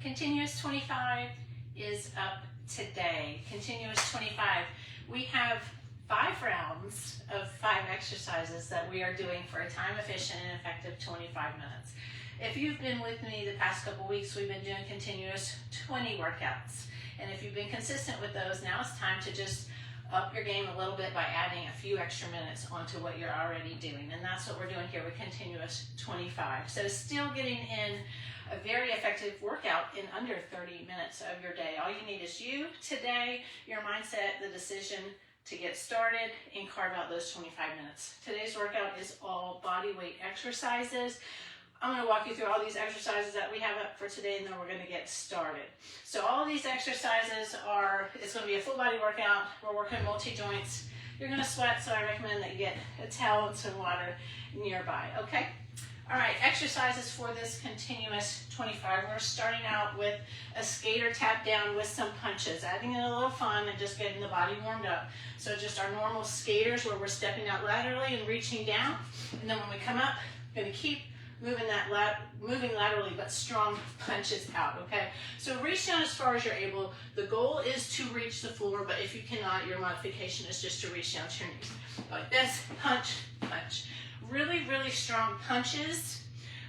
Continuous 25 is up today. Continuous 25. We have 5 rounds of 5 exercises that we are doing for a time efficient and effective 25 minutes. If you've been with me the past couple weeks, we've been doing continuous 20 workouts. And if you've been consistent with those, now it's time to just up your game a little bit by adding a few extra minutes onto what you're already doing. And that's what we're doing here with continuous 25. So still getting in a very effective workout in under 30 minutes of your day. All you need is you today, your mindset, the decision to get started and carve out those 25 minutes. Today's workout is all body weight exercises. I'm going to walk you through all these exercises that we have up for today, and then we're going to get started. So all these exercises it's going to be a full body workout. We're working multi-joints. You're going to sweat, so I recommend that you get a towel and some water nearby, okay? All right, exercises for this continuous 25. We're starting out with a skater tap down with some punches, adding in a little fun and just getting the body warmed up. So just our normal skaters where we're stepping out laterally and reaching down. And then when we come up, we're going to keep moving laterally, but strong punches out, okay? So reach down as far as you're able. The goal is to reach the floor, but if you cannot, your modification is just to reach down to your knees. Like this, punch, punch. Really, really strong punches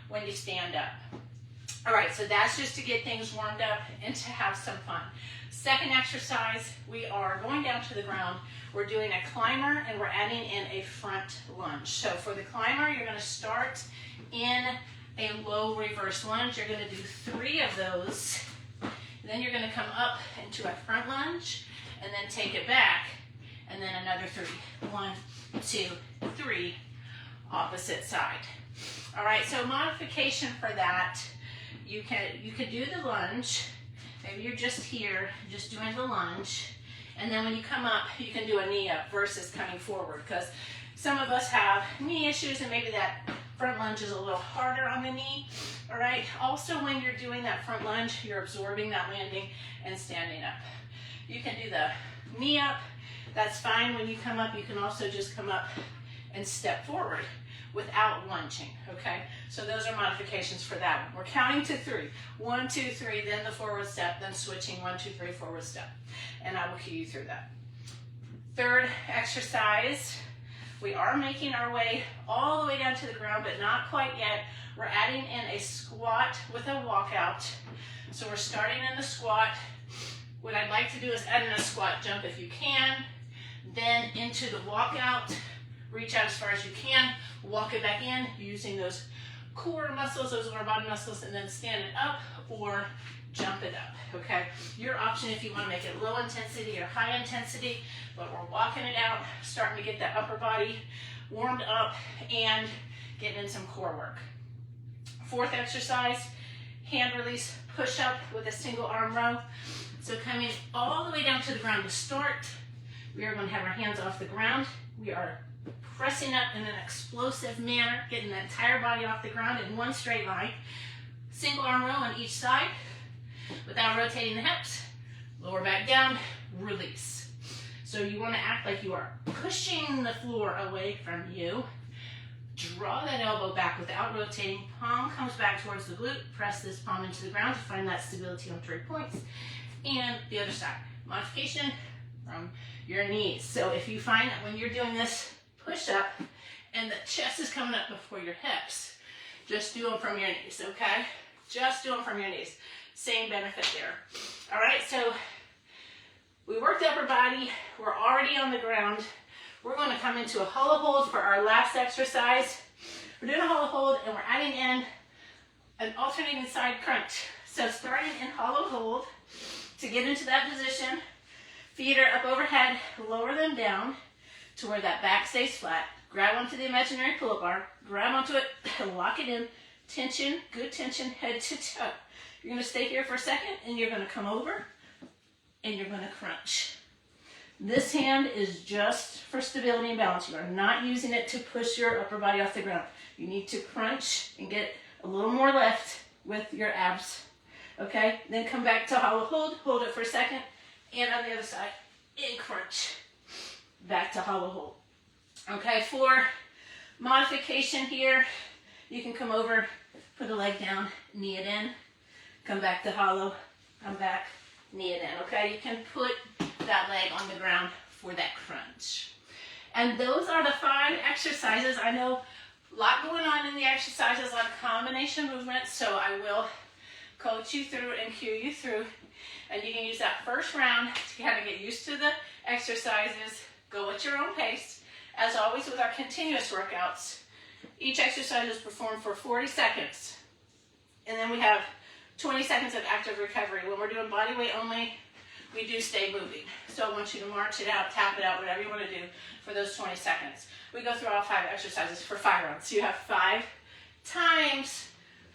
when you stand up. All right, so that's just to get things warmed up and to have some fun. Second exercise, we are going down to the ground. We're doing a climber and we're adding in a front lunge. So for the climber, you're going to start in a low reverse lunge. You're going to do 3 of those. Then you're going to come up into a front lunge and then take it back. And then another 3. 1, 2, 3. Opposite side. All right, so modification for that, you could do the lunge. Maybe you're just here, just doing the lunge. And then when you come up, you can do a knee up versus coming forward, because some of us have knee issues and maybe that front lunge is a little harder on the knee. All right, also when you're doing that front lunge, you're absorbing that landing and standing up. You can do the knee up, that's fine. When you come up, you can also just come up and step forward without lunging, okay? So those are modifications for that one. We're counting to 3. 1, 2, 3, then the forward step, then switching 1, 2, 3, forward step. And I will key you through that. Third exercise, we are making our way all the way down to the ground, but not quite yet. We're adding in a squat with a walkout. So we're starting in the squat. What I'd like to do is add in a squat jump if you can, then into the walkout. Reach out as far as you can, walk it back in using those core muscles, those lower body muscles, and then stand it up or jump it up, okay? Your option if you want to make it low intensity or high intensity, but we're walking it out, starting to get that upper body warmed up and getting in some core work. Fourth exercise, hand release push-up with a single arm row. So coming all the way down to the ground to start, we are going to have our hands off the ground. We are pressing up in an explosive manner, getting the entire body off the ground in one straight line. Single arm row on each side without rotating the hips. Lower back down, release. So you want to act like you are pushing the floor away from you. Draw that elbow back without rotating. Palm comes back towards the glute. Press this palm into the ground to find that stability on 3 points. And the other side. Modification from your knees. So if you find that when you're doing this push up and the chest is coming up before your hips, just do them from your knees, okay? Just do them from your knees. Same benefit there. All right, so we worked upper body. We're already on the ground. We're going to come into a hollow hold for our last exercise. We're doing a hollow hold and we're adding in an alternating side crunch. So starting in hollow hold, to get into that position, feet are up overhead, lower them down to where that back stays flat. Grab onto the imaginary pull-up bar, grab onto it, lock it in. Tension, good tension, head to toe. You're going to stay here for a second and you're going to come over and you're going to crunch. This hand is just for stability and balance. You are not using it to push your upper body off the ground. You need to crunch and get a little more lift with your abs. Okay, then come back to hollow hold it for a second, and on the other side, and crunch. Back to hollow hold. Okay, for modification here, you can come over, put a leg down, knee it in, come back to hollow, come back, knee it in, okay? You can put that leg on the ground for that crunch. And those are the 5 exercises. I know a lot going on in the exercises, a lot of combination movements, so I will coach you through and cue you through. And you can use that first round to kind of get used to the exercises, go at your own pace. As always with our continuous workouts, each exercise is performed for 40 seconds. And then we have 20 seconds of active recovery. When we're doing body weight only, we do stay moving. So I want you to march it out, tap it out, whatever you want to do for those 20 seconds. We go through all 5 exercises for 5 rounds. So you have 5 times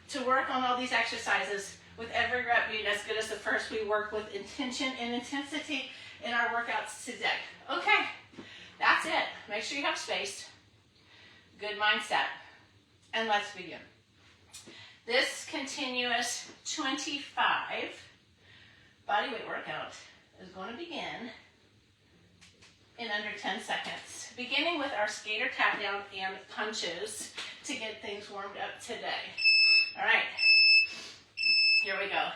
to work on all these exercises. With every rep being as good as the first, we work with intention and intensity in our workouts today. Okay, that's it. Make sure you have space, good mindset, and let's begin. This continuous 25 bodyweight workout is going to begin in under 10 seconds, beginning with our skater tap down and punches to get things warmed up today. All right, here we go.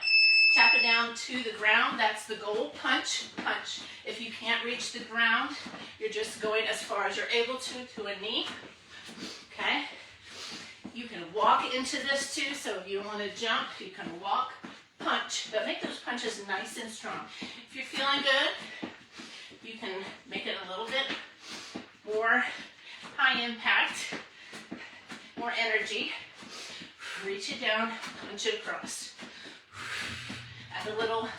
Tap it down to the ground. That's the goal. Punch, punch. If you can't reach the ground, you're just going as far as you're able to a knee. Okay? You can walk into this too, so if you want to jump, you can walk, punch, but make those punches nice and strong. If you're feeling good, you can make it a little bit more high impact, more energy. Reach it down, punch it across. Add a little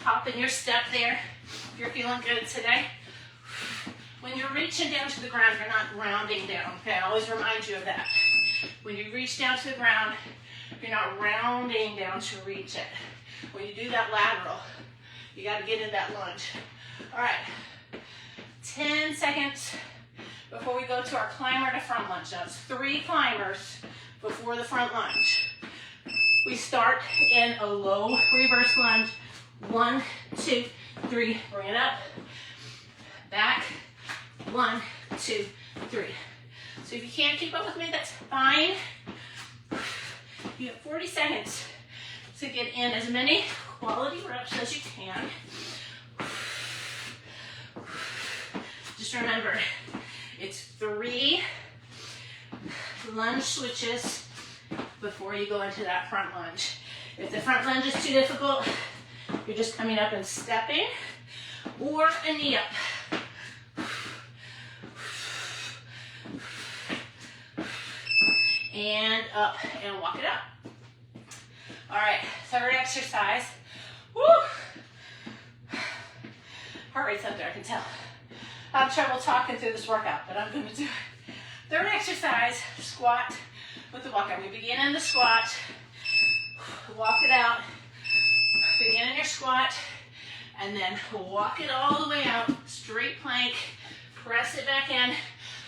hop in your step there. If you're feeling good today. When you're reaching down to the ground, you're not rounding down. Okay, I always remind you of that. When you reach down to the ground, you're not rounding down to reach it. When you do that lateral, you got to get in that lunge. All right, 10 seconds before we go to our climber to front lunge. Now it's 3 climbers before the front lunge. We start in a low reverse lunge. 1, 2, 3. Bring it up. Back. 1, 2, 3. So if you can't keep up with me, that's fine. You have 40 seconds to get in as many quality reps as you can. Just remember, it's 3 lunge switches before you go into that front lunge. If the front lunge is too difficult, you're just coming up and stepping, or a knee up. And up and walk it up. All right, 3rd exercise. Woo! Heart rate's up there, I can tell. I have trouble talking through this workout, but I'm gonna do it. 3rd exercise, squat with the walkout. We begin in the squat, walk it out, begin in your squat, and then walk it all the way out, straight plank, press it back in,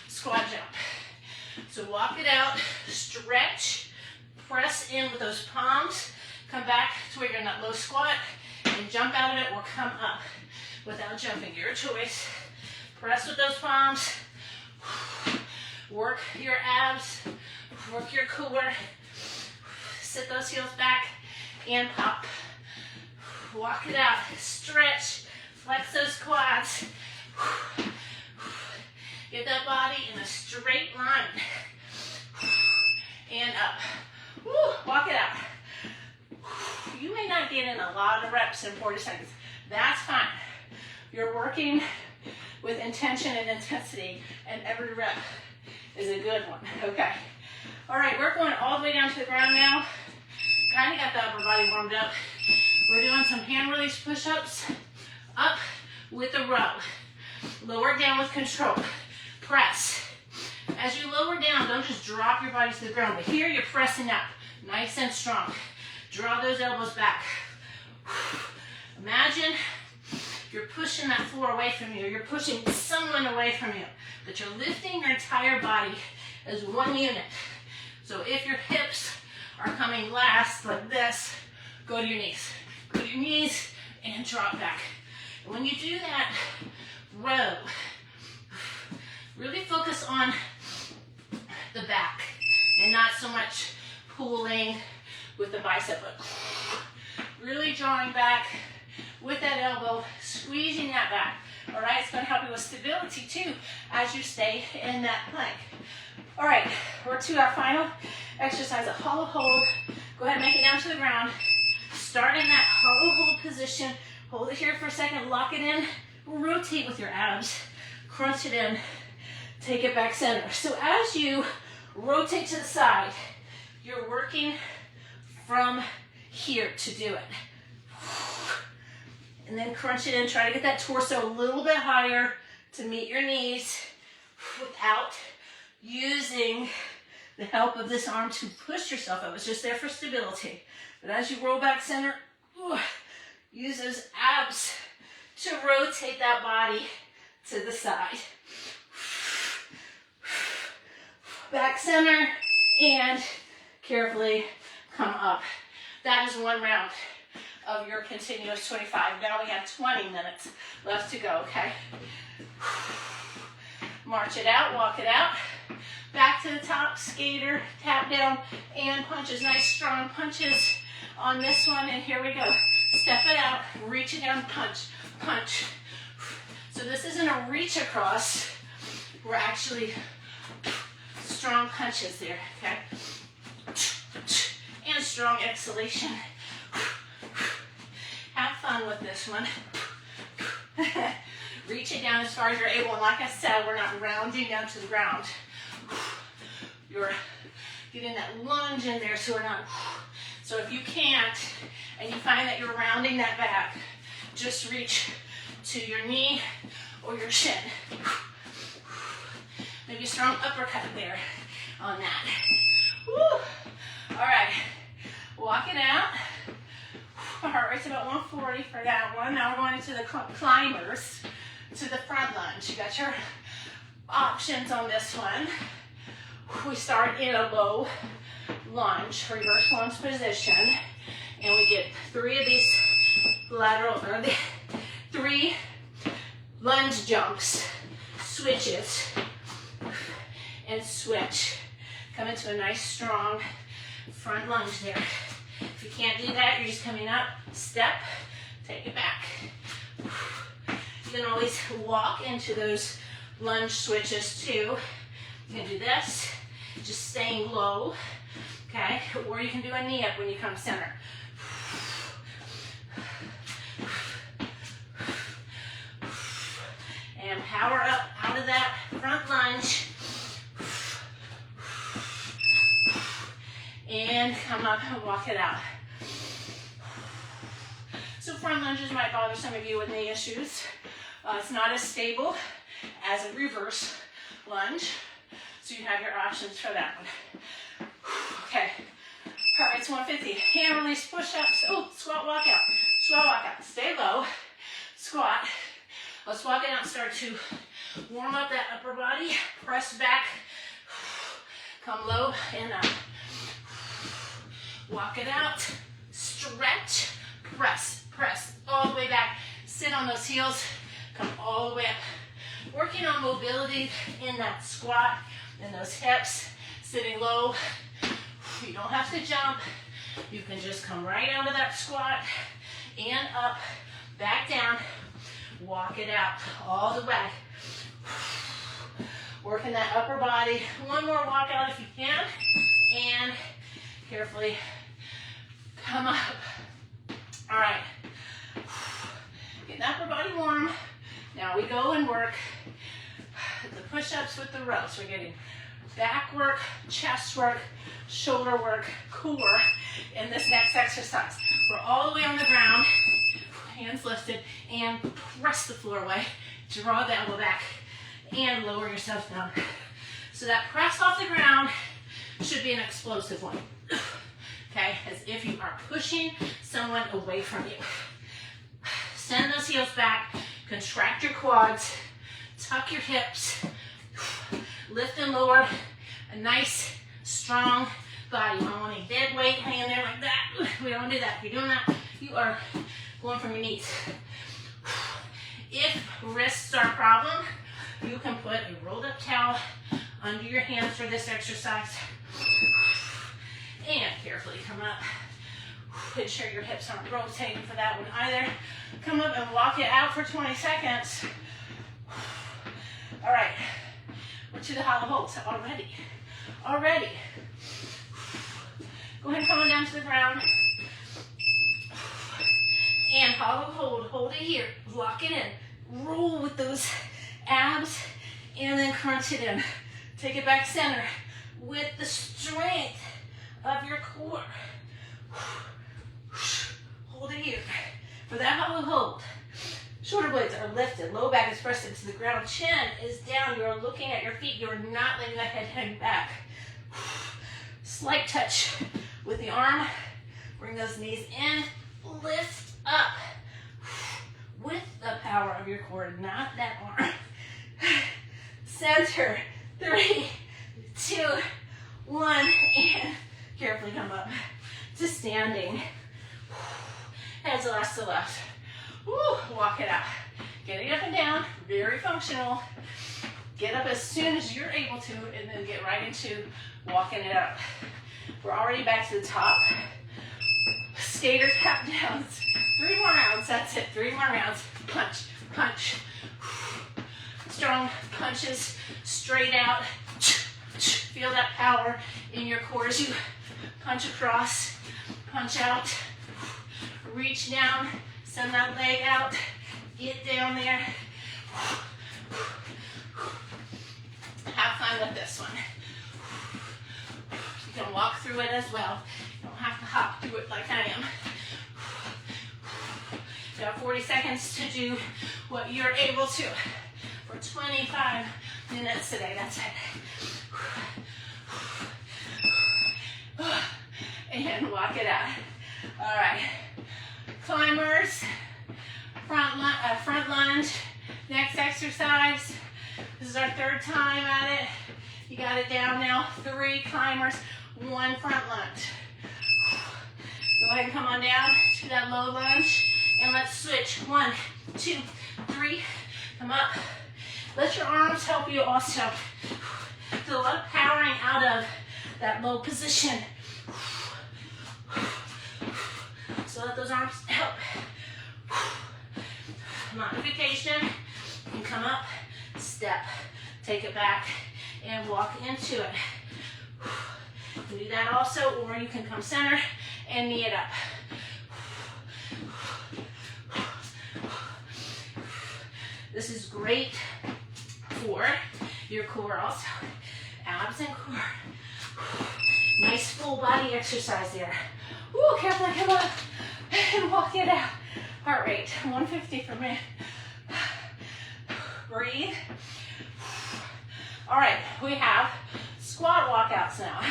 squat jump. So walk it out, stretch, press in with those palms, come back to where you're in that low squat, and jump out of it or come up without jumping. Your choice. Press with those palms, work your abs, work your core, sit those heels back and pop. Walk it out, stretch, flex those quads. Get that body in a straight line. And up. Woo, walk it out. You may not get in a lot of reps in 40 seconds. That's fine. You're working with intention and intensity, and every rep is a good one. Okay. All right, we're going all the way down to the ground now. Kind of got the upper body warmed up. We're doing some hand release push-ups. Up with a row. Lower down with control. Press. As you lower down, don't just drop your body to the ground, but here you're pressing up, nice and strong. Draw those elbows back. Imagine you're pushing that floor away from you, or you're pushing someone away from you, but you're lifting your entire body as one unit. So if your hips are coming last, like this, go to your knees. Go to your knees and drop back. And when you do that, row. Really focus on the back and not so much pulling with the bicep, but Really drawing back with that elbow, squeezing that back. All right, it's going to help you with stability too as you stay in that plank. All right, we're to our final exercise, a hollow hold. Go ahead and make it down to the ground. Start in that hollow hold position. Hold it here for a second, lock it in, rotate with your abs, crunch it in, take it back center. So as you rotate to the side, you're working from here to do it. And then crunch it in, try to get that torso a little bit higher to meet your knees without using the help of this arm to push yourself up. It's just there for stability. But as you roll back center, use those abs to rotate that body to the side. Back center and carefully come up. That is one round of your continuous 25. Now we have 20 minutes left to go, okay? March it out, walk it out. Back to the top, skater, tap down, and punches. Nice strong punches on this one, and here we go. Step it out, reach it down, punch, punch. So this isn't a reach across. We're actually strong punches there, okay? And strong exhalation. Have fun with this one. Reach it down as far as you're able. And like I said, we're not rounding down to the ground. You're getting that lunge in there, so we're not. So if you can't, and you find that you're rounding that back, just reach to your knee or your shin. Maybe a strong uppercut there on that. Woo. All right, walking out. Our heart rate's about 140 for that one. Now we're going into the climbers, to the front lunge. You got your options on this one. We start in a low lunge, reverse lunge position, and we get 3 of these lateral, or the 3 lunge jumps, switches, and switch. Come into a nice strong front lunge there. If you can't do that, you're just coming up, step, take it back. You can always walk into those lunge switches too. You can do this, just staying low, okay? Or you can do a knee up when you come center. And power up out of that front lunge. And come up and walk it out. So front lunges might bother some of you with knee issues. It's not as stable as a reverse lunge. So you have your options for that one. Okay, heart rate's 150. Hand release push-ups. Oh, squat walkout. Squat walkout. Stay low. Squat. Let's walk it out and start to warm up that upper body. Press back. Come low and up. Walk it out. Stretch. Press. Press. All the way back. Sit on those heels. Come all the way up. Working on mobility in that squat and those hips. Sitting low. You don't have to jump. You can just come right out of that squat and up. Back down. Walk it out all the way. Working that upper body. One more walk out if you can. And carefully come up. All right. Get the upper body warm. Now we go and work the push-ups with the rows. We're getting back work, chest work, shoulder work, core in this next exercise. We're all the way on the ground. Hands lifted, and press the floor away. Draw the elbow back, and lower yourself down. So that press off the ground should be an explosive one. Okay, as if you are pushing someone away from you. Send those heels back, contract your quads, tuck your hips, lift and lower, a nice, strong body. You don't want any dead weight hanging there like that. We don't do that. If you're doing that, you are going from your knees. If wrists are a problem, you can put a rolled up towel under your hands for this exercise. And carefully come up. Make sure your hips aren't rotating for that one either. Come up and walk it out for 20 seconds. All right, we're to the hollow holds already. Already. Go ahead and come on down to the ground. And hollow hold, hold it here, lock it in. Roll with those abs and then crunch it in. Take it back center with the strength of your core. Hold it here. For that hollow hold, shoulder blades are lifted, low back is pressed into the ground, chin is down, you're looking at your feet, you're not letting the head hang back. Slight touch with the arm, bring those knees in, lift up with the power of your core, not that arm. Center, 3, 2, 1, and carefully come up to standing. Hands last to left. Woo, walk it out. Getting up and down, very functional. Get up as soon as you're able to, and then get right into walking it out. We're already back to the top. Skater tap downs. 3 more rounds, that's it. 3 more rounds. Punch, punch. Strong punches, straight out. Feel that power in your core as you punch across, punch out. Reach down, send that leg out, get down there. Have fun with this one. You can walk through it as well. You don't have to hop through it like I am. You have 40 seconds to do what you're able to for 25 minutes today. That's it. And walk it out. All right. Climbers, front lunge, next exercise. This is our 3rd time at it. You got it down now. 3 climbers, 1 front lunge. Go ahead and come on down to that low lunge, and let's switch. 1, 2, 3, come up. Let your arms help you also. Do a lot of powering out of that low position. So let those arms help. Modification. You can come up, step, take it back, and walk into it. You can do that also, or you can come center and knee it up. This is great for your core also. Abs and core. Nice full body exercise there. Ooh, carefully come up and walk it out. Heart rate, 150 for me. Breathe. All right, we have squat walkouts now.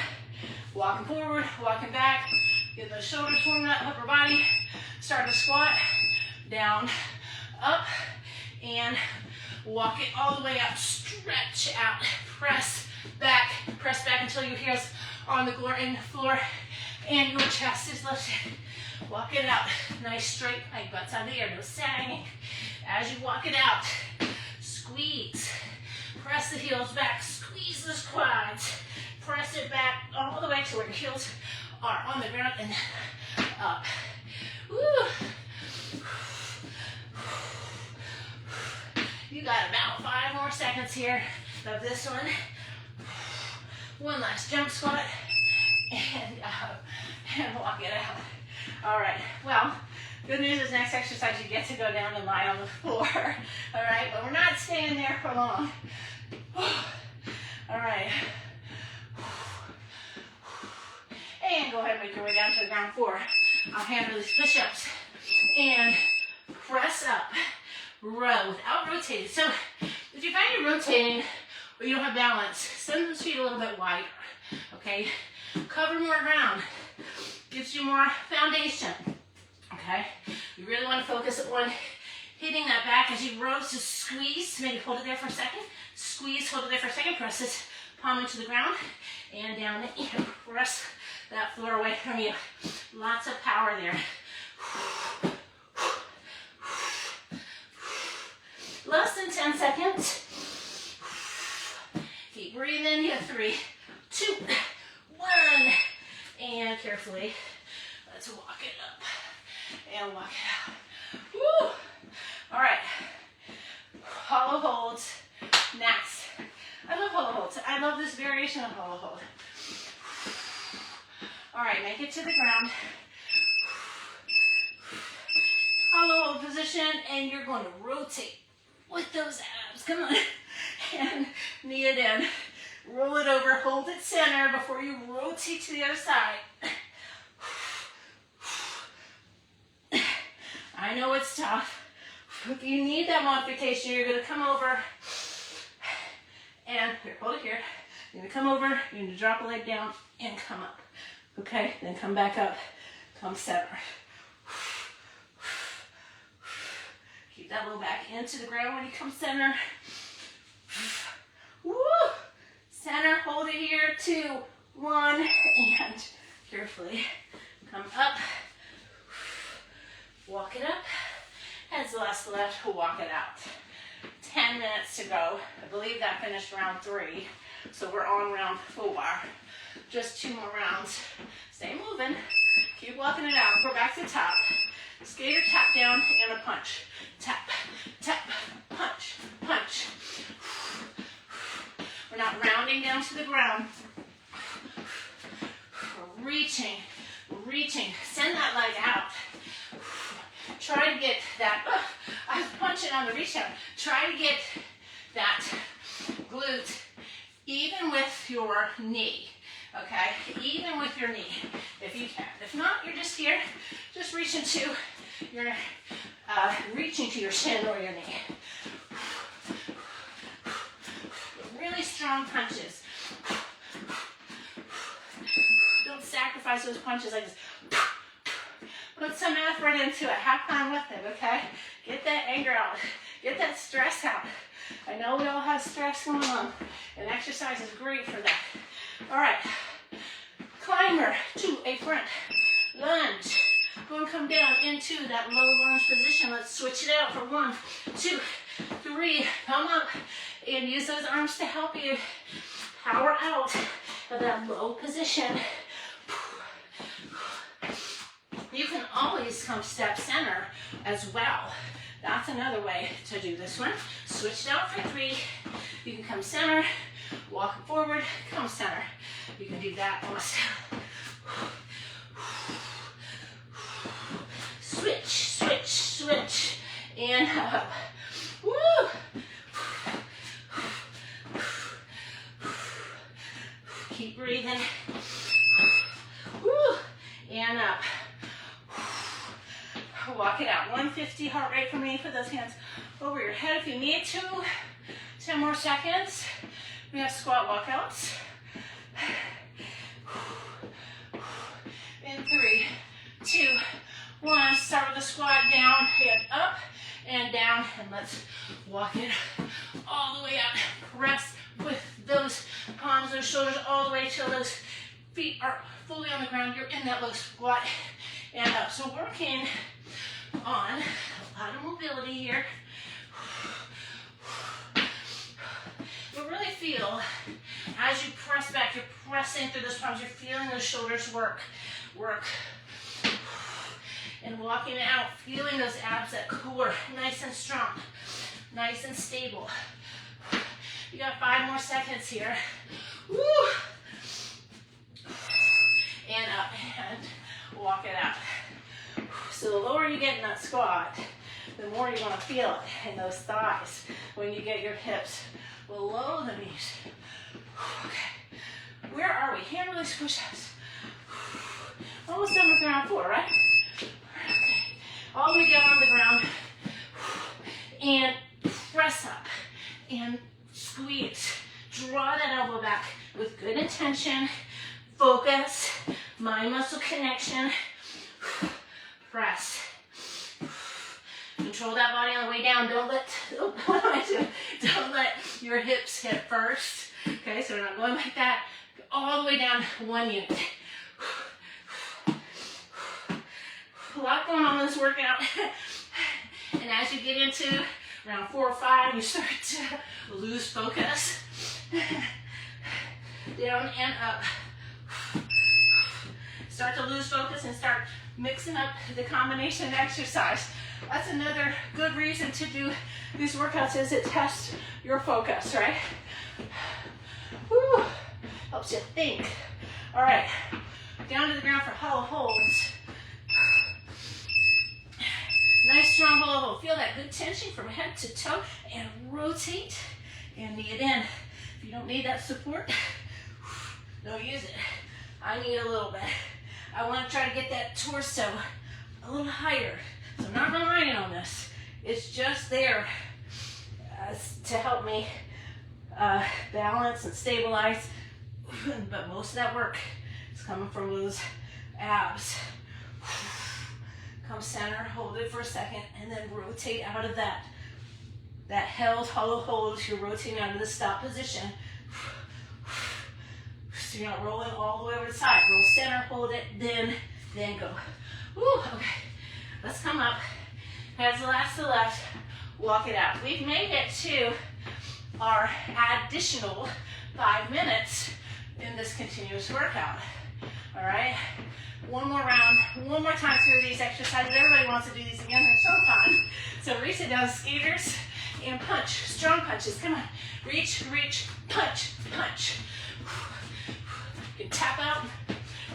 Walking forward, walking back. Get those shoulders warmed up, upper body. Start to squat, down, up, and walk it all the way up. Stretch out, press back until your heels on the floor and your chest is lifted. Walk it out. Nice straight plank, butts on the air, no sagging. As you walk it out, squeeze. Press the heels back, squeeze those quads. Press it back all the way to where your heels are on the ground and up. Woo. You got about 5 more seconds here of this one. One last jump squat and up and walk it out. All right, well, good news is next exercise you get to go down and lie on the floor. All right, but we're not staying there for long. All right. And go ahead and make your way down to the ground floor. I'll handle these push-ups. And press up. Row without rotating. So if you find you're rotating or you don't have balance, send those feet a little bit wider. Okay? Cover more ground. Gives you more foundation. Okay? You really want to focus on hitting that back as you row. So squeeze. Maybe hold it there for a second. Squeeze, hold it there for a second. Press this palm into the ground. And down and press that floor away from you. Lots of power there. Less than 10 seconds. Keep breathing. You have 3, 2, 1. And carefully, let's walk it up and walk it out. Woo! All right, hollow holds, next. I love hollow holds. I love this variation of hollow hold. All right, make it to the ground. Hollow hold position, and you're going to rotate with those abs. Come on. And knee it in. Roll it over, hold it center before you rotate to the other side. I know it's tough. If you need that modification, you're going to come over and here, hold it here. You're going to come over, you're going to drop a leg down and come up. Okay, then come back up, come center. Keep that low back into the ground when you come center. Woo! Center, hold it here, 2, 1, and carefully come up. Walk it up. Heads left, left, walk it out. 10 minutes to go. I believe that finished round 3. So we're on round 4. Just 2 more rounds. Stay moving. Keep walking it out. We're back to top. Skater tap down and a punch. Tap, tap, punch, punch. We're not rounding down to the ground. We're reaching, reaching. Send that leg out. Try to get that, I was punching on the reach down. Try to get that glute even with your knee, okay? Even with your knee, if you can. If not, you're just here, just reaching to your shin or your knee. Really strong punches. Don't sacrifice those punches like this. Put some effort into it. Have fun with it, okay? Get that anger out. Get that stress out. I know we all have stress going on, and exercise is great for that. All right. Climber to a front lunge. Going to come down into that low lunge position. Let's switch it out for 1, 2, 3. Come up and use those arms to help you power out of that low position. You can always come step center as well. That's another way to do this one. Switch it out for 3. You can come center, walk forward, come center. You can do that almost. Switch, switch, switch, and up. Woo! Keep breathing. Woo! And up. Walk it out. 150 heart rate for me. Put those hands over your head if you need to. 10 more seconds. We have squat walkouts. In 3, 2, 1. Start with the squat down, head up and down, and let's walk it all the way out. Press with those palms, those shoulders all the way till those feet are fully on the ground. You're in that low squat and up. So working on a lot of mobility here. But really feel as you press back, you're pressing through those palms, you're feeling those shoulders work. And walking out, feeling those abs, that core, nice and strong, nice and stable. You got 5 more seconds here. Woo! And up, and walk it out. So the lower you get in that squat, the more you're going to feel it in those thighs when you get your hips below the knees. Okay, where are we? Hand release push-ups. Almost done with round 4, right? Okay, all the way down on the ground, and press up, and squeeze. Draw that elbow back with good intention, focus, mind-muscle connection. Press. Control that body on the way down. Don't let, oh, what am I doing? Don't let your hips hit first. Okay, so we're not going like that. All the way down, 1 unit. A lot going on in this workout. And as you get into round 4 or 5, you start to lose focus. Down and up. start to lose focus and start mixing up the combination exercise. That's another good reason to do these workouts, is it tests your focus, right? Woo, helps you think. All right, down to the ground for hollow holds. Nice strong hollow hold. Feel that good tension from head to toe and rotate and knee it in. If you don't need that support, don't use it. I need a little bit. I want to try to get that torso a little higher. So I'm not relying on this. It's just there to help me balance and stabilize. But most of that work is coming from those abs. Come center, hold it for a second, and then rotate out of that. That held hollow hold, you're rotating out of the stop position. So you're not rolling all the way over the side. Roll center, hold it, then go. Woo, okay. Let's come up. Hands last to left. Walk it out. We've made it to our additional 5 minutes in this continuous workout. All right. One more round, one more time through these exercises. Everybody wants to do these again. They're so fun. So reach it down, skaters, and punch. Strong punches. Come on. Reach, reach, punch, punch. You can tap out.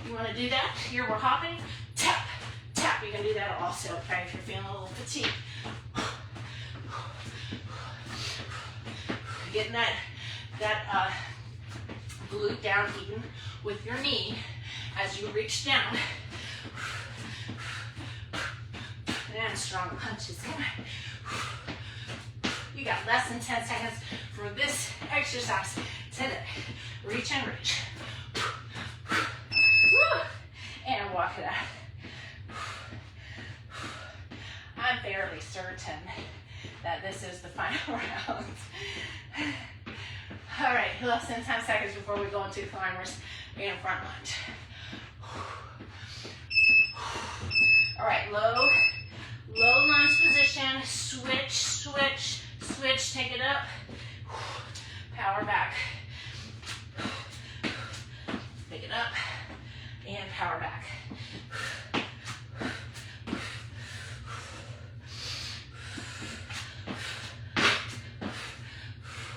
You want to do that? Here we're hopping. Tap, tap. You can do that also, okay, if you're feeling a little fatigued. Getting that glute down even with your knee as you reach down. And strong punches. Come on. You got less than 10 seconds for this exercise today. Reach and reach. And walk it out. I'm fairly certain that this is the final round. All right, less than 10 seconds before we go into climbers and front lunge. All right, low lunge position, switch, switch, switch, take it up, power back, pick it up, and power back.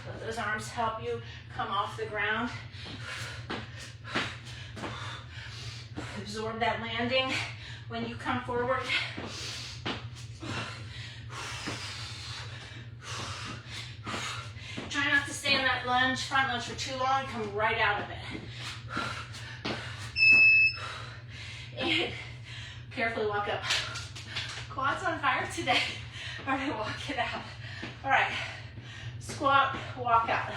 Let those arms help you come off the ground. Absorb that landing when you come forward. Try not to stay in that lunge, front lunge for too long. Come right out of it. And carefully walk up. Quads on fire today. All right, walk it out. All right, squat, walk out.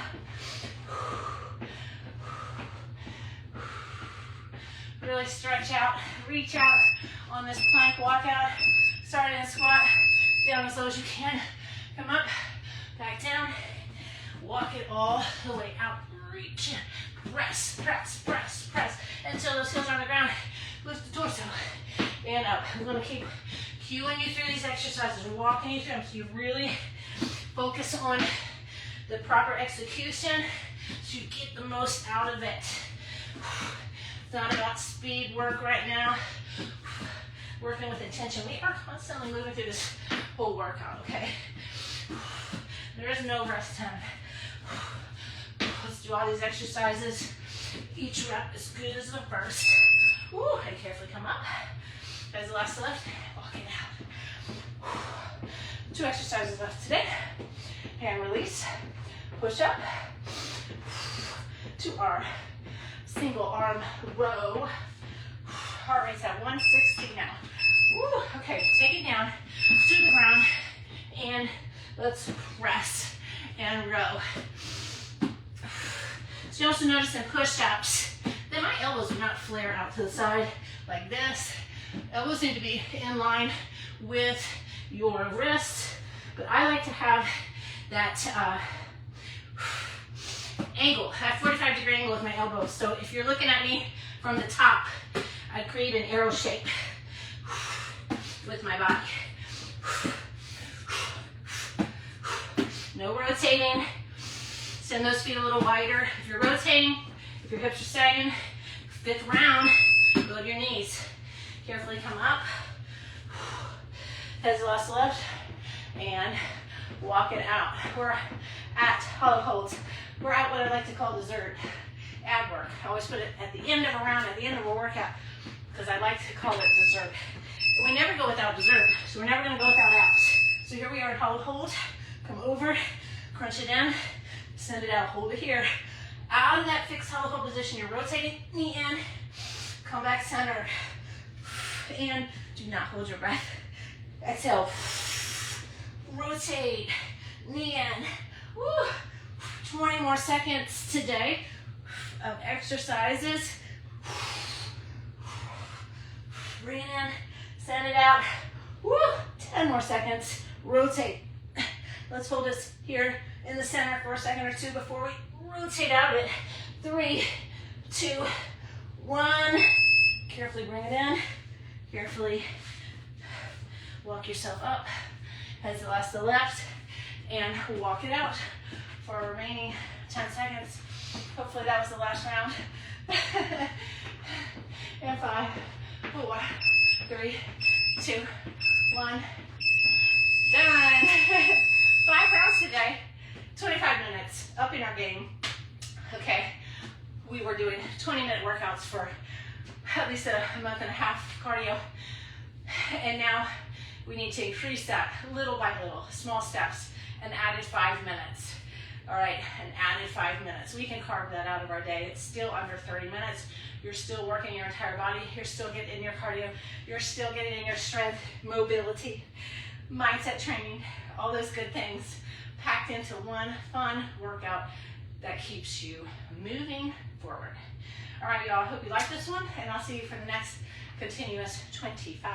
Really stretch out, reach out on this plank walkout. Start in a squat, down as low as you can. Come up, back down, walk it all the way out. Reach, press, press, press, press until those heels are on the ground. Lift the torso and up. I'm gonna keep cueing you through these exercises, walking you through them so you really focus on the proper execution so you get the most out of it. It's not about speed work right now. Working with intention. We are constantly moving through this whole workout, okay? There is no rest time. Let's do all these exercises. Each rep as good as the first. Woo, and carefully come up. As the last left, walk it out. 2 exercises left today. Hand release, push up to our single arm row. Heart rate's at 160 now. Woo, okay, take it down to the ground and let's press and row. So you also notice in push-ups that my elbows do not flare out to the side like this. Elbows need to be in line with your wrists, but I like to have that angle, that 45-degree angle with my elbows. So if you're looking at me from the top, I create an arrow shape with my body. No rotating. Send those feet a little wider. If you're rotating, if your hips are sagging, 5th round, Go to your knees. Carefully come up. Heads to left, and walk it out. We're at hollow holds. We're at what I like to call dessert ab work. I always put it at the end of a round, at the end of a workout, because I like to call it dessert. But we never go without dessert, so we're never going to go without abs. So here we are at hollow hold. Come over, crunch it in, send it out, hold it here. Out of that fixed hollow hold position, you're rotating, knee in, come back center, and do not hold your breath. Exhale, rotate, knee in. Woo. 20 more seconds today of exercises. Breathe in, send it out. Woo. 10 more seconds, rotate. Let's hold this here in the center for a second or two before we rotate out it. 3, 2, 1. Carefully bring it in. Carefully walk yourself up. Heads to the left, and walk it out for our remaining 10 seconds. Hopefully that was the last round. And 5, 4, 3, 2, 1. Done. 5 rounds today, 25 minutes, upping our game. Okay, we were doing 20-minute workouts for at least a month and a half cardio. And now we need to increase that little by little, small steps, and added 5 minutes. All right, and added 5 minutes. We can carve that out of our day. It's still under 30 minutes. You're still working your entire body. You're still getting in your cardio. You're still getting in your strength, mobility, mindset training, all those good things packed into one fun workout that keeps you moving forward. All right, y'all, I hope you like this one, and I'll see you for the next continuous 25.